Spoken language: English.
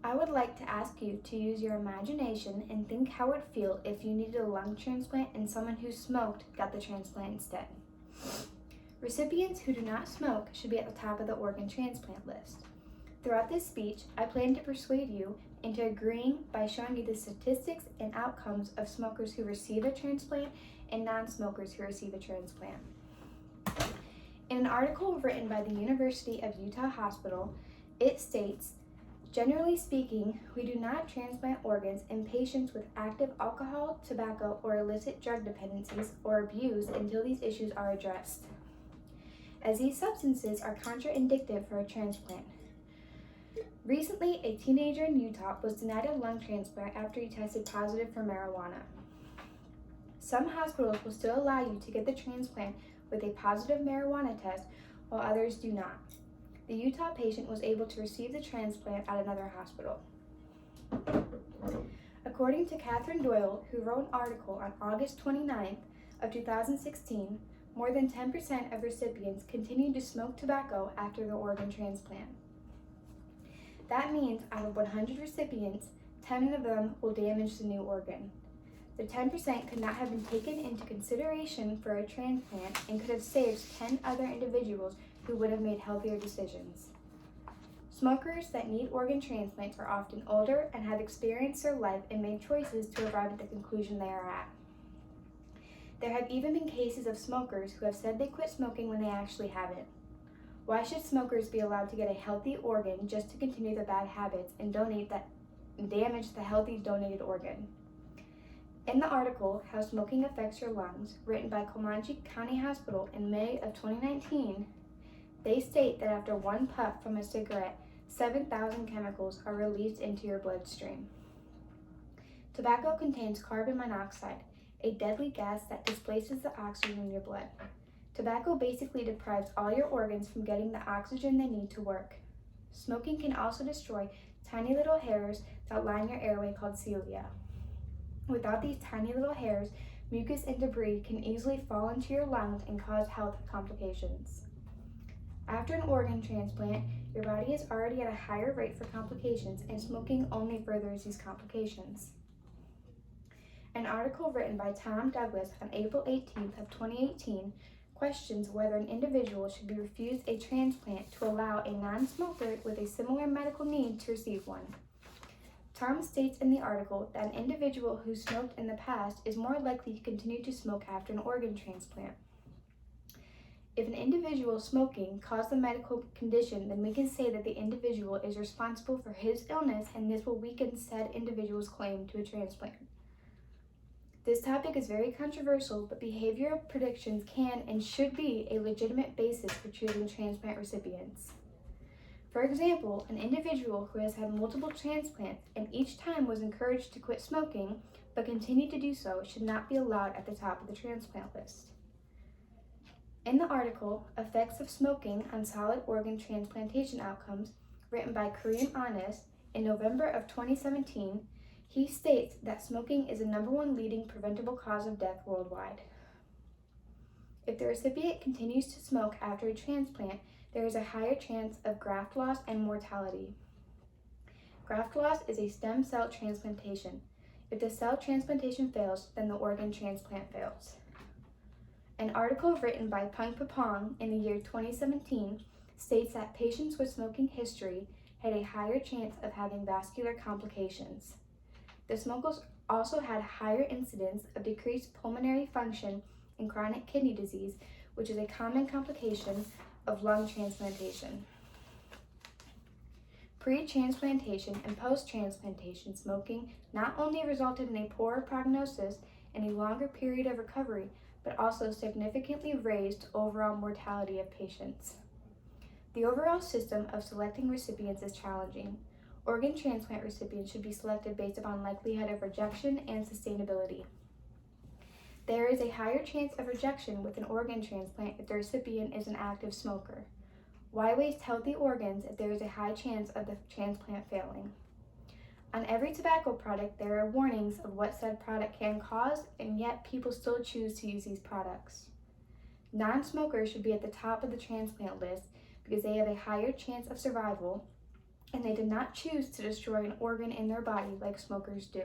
I would like to ask you to use your imagination and think how it would feel if you needed a lung transplant and someone who smoked got the transplant instead. Recipients who do not smoke should be at the top of the organ transplant list. Throughout this speech, I plan to persuade you into agreeing by showing you the statistics and outcomes of smokers who receive a transplant and non-smokers who receive a transplant. In an article written by the University of Utah Hospital, it states, generally speaking, we do not transplant organs in patients with active alcohol, tobacco, or illicit drug dependencies or abuse until these issues are addressed, as these substances are contraindicative for a transplant. Recently, a teenager in Utah was denied a lung transplant after he tested positive for marijuana. Some hospitals will still allow you to get the transplant with a positive marijuana test, while others do not. The Utah patient was able to receive the transplant at another hospital. According to Catherine Doyle, who wrote an article on August 29th of 2016, more than 10% of recipients continued to smoke tobacco after the organ transplant. That means out of 100 recipients, 10 of them will damage the new organ. The 10% could not have been taken into consideration for a transplant and could have saved 10 other individuals who would have made healthier decisions. Smokers that need organ transplants are often older and have experienced their life and made choices to arrive at the conclusion they are at. There have even been cases of smokers who have said they quit smoking when they actually haven't. Why should smokers be allowed to get a healthy organ just to continue the bad habits and damage the healthy donated organ? In the article, How Smoking Affects Your Lungs, written by Comanche County Hospital in May of 2019, they state that after one puff from a cigarette, 7,000 chemicals are released into your bloodstream. Tobacco contains carbon monoxide, a deadly gas that displaces the oxygen in your blood. Tobacco basically deprives all your organs from getting the oxygen they need to work. Smoking can also destroy tiny little hairs that line your airway called cilia. Without these tiny little hairs, mucus and debris can easily fall into your lungs and cause health complications. After an organ transplant, your body is already at a higher rate for complications, and smoking only furthers these complications. An article written by Tom Douglas on April 18th of 2018 questions whether an individual should be refused a transplant to allow a non-smoker with a similar medical need to receive one. Tom states in the article that an individual who smoked in the past is more likely to continue to smoke after an organ transplant. If an individual smoking caused the medical condition, then we can say that the individual is responsible for his illness, and this will weaken said individual's claim to a transplant. This topic is very controversial, but behavioral predictions can and should be a legitimate basis for choosing transplant recipients. For example, an individual who has had multiple transplants and each time was encouraged to quit smoking but continued to do so should not be allowed at the top of the transplant list. In the article, Effects of Smoking on Solid Organ Transplantation Outcomes, written by Kareem Anis in November of 2017, he states that smoking is the #1 leading preventable cause of death worldwide. If the recipient continues to smoke after a transplant, there is a higher chance of graft loss and mortality. Graft loss is a stem cell transplantation. If the cell transplantation fails, then the organ transplant fails. An article written by Pung Papong in the year 2017 states that patients with smoking history had a higher chance of having vascular complications. The smokers also had a higher incidence of decreased pulmonary function and chronic kidney disease, which is a common complication of lung transplantation. Pre-transplantation and post-transplantation smoking not only resulted in a poorer prognosis and a longer period of recovery, but also significantly raised overall mortality of patients. The overall system of selecting recipients is challenging. Organ transplant recipients should be selected based upon likelihood of rejection and sustainability. There is a higher chance of rejection with an organ transplant if the recipient is an active smoker. Why waste healthy organs if there is a high chance of the transplant failing? On every tobacco product, there are warnings of what said product can cause, and yet people still choose to use these products. Non-smokers should be at the top of the transplant list because they have a higher chance of survival, and they did not choose to destroy an organ in their body like smokers do.